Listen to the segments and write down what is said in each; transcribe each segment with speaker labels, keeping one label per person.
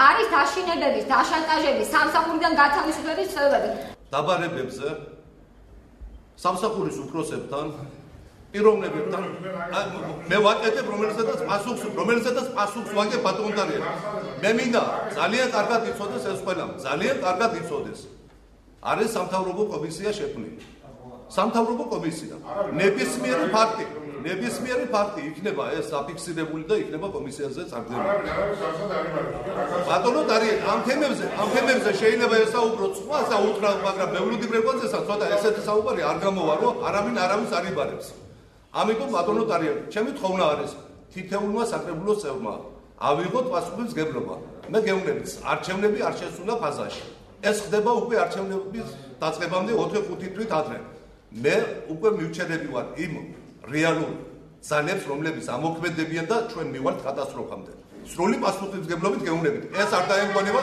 Speaker 1: არის დაშინებების, დაშანტაჟების, სამსახურიდან გათავისუფლების ცნობები.
Speaker 2: დაბარებებზე სამსახურის უფროსებთან პიროვნებებთან მე ვაკეთებ რომელსაც პასუხს ვაგებ ბატონდარია. მე მინდა ძალიან კარგად იცოდეს ეს ყველა, ძალიან კარგად იცოდეს. არის სამთავრობო კომისია შექმნილი. სამთავრობო კომისია. ნებისმიერი ფაქტი იქნება ეს აფიქსირებული და იქნება კომისიაზე წარდგენილი. ბატონო დარიე, ამ თემებზე შეიძლება ესაუბროთ სხვა საუთრალ, მაგრამ მეულუდი პრეკვანცესა ცოტა ესეთი საუბარი არ გამოვა, რომ არავის არ იბარებს. ამიტომ ბატონო დარიე, ჩემი თხოვნა არის თითეულმა საკრებულოს წევრმა ავიღოთ პასუხისმგებლობა. მე გეუბნებით, არჩევნები არ შესულა ფაზაში. ეს ხდება უკვე არჩევნების დაწყებამდე 4-5 თვით ადრე. მე უკვე მივჩენები ვარ იმ რეალურ ძალებს, რომლებიც ამოქმედებიან და ჩვენ მივართ კატასტროფამდე. სრული პასუხისმგებლობით გეუბნებით, ეს არ დაემგონება.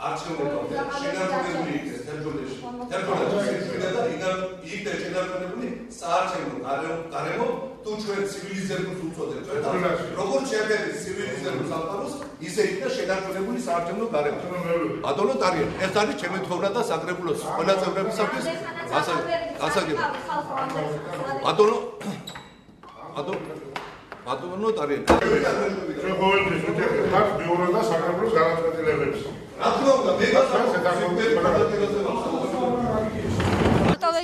Speaker 2: არჩევნებამდე შენარჩუნებული იქეს თერჯოლეში და იქ შენარჩუნებული საარჩევნო გარემო თუ ჩვენ ცივილიზებულს უწოდებთ როგორც შეერთების ცივილიზებულ სამყაროს ისე იქნა შენარჩუნებული საარჩევნო გარემო. ბატონო დარიე, ეს არის ჩემი თხოვნა და საკრებულოს ყველა წევრებისათვის გასაგებია. ბატონო დარიე,
Speaker 3: ჩვენ ყოველთვის ვიტყვით ბიურო და საკრებულოს განაცხადებებს.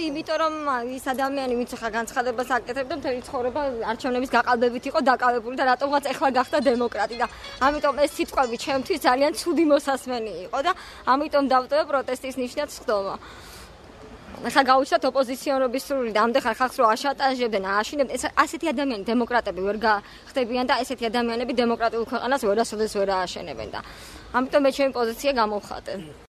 Speaker 1: იმიტომ რომ ის ადამიანი ვინც ახლა განცხადებას აკეთებდა მთელი ცხოვრება არჩევნების გაყალბებით იყო დაკავებული და რატომღაც ეხლა გახდა დემოკრატი და ამიტომ ეს სიტყვები ჩემთვის ძალიან ცუდი მოსასმენი იყო და ამიტომ დავტოვე პროტესტის ნიშნად სხდომა. ახლა გავუჩნდათ ოპოზიციონერების სრული და ამდენ ხალხს რო აშანტაჟებდნენ, აშინებდნენ, ასეთი ადამიანი დემოკრატები ვერ გახდებიან და ესეთი ადამიანები დემოკრატიულ ქვეყანას ვერასოდეს ვერ ააშენებენ და ამიტომ მე ჩემი პოზიცია გამოვხატე.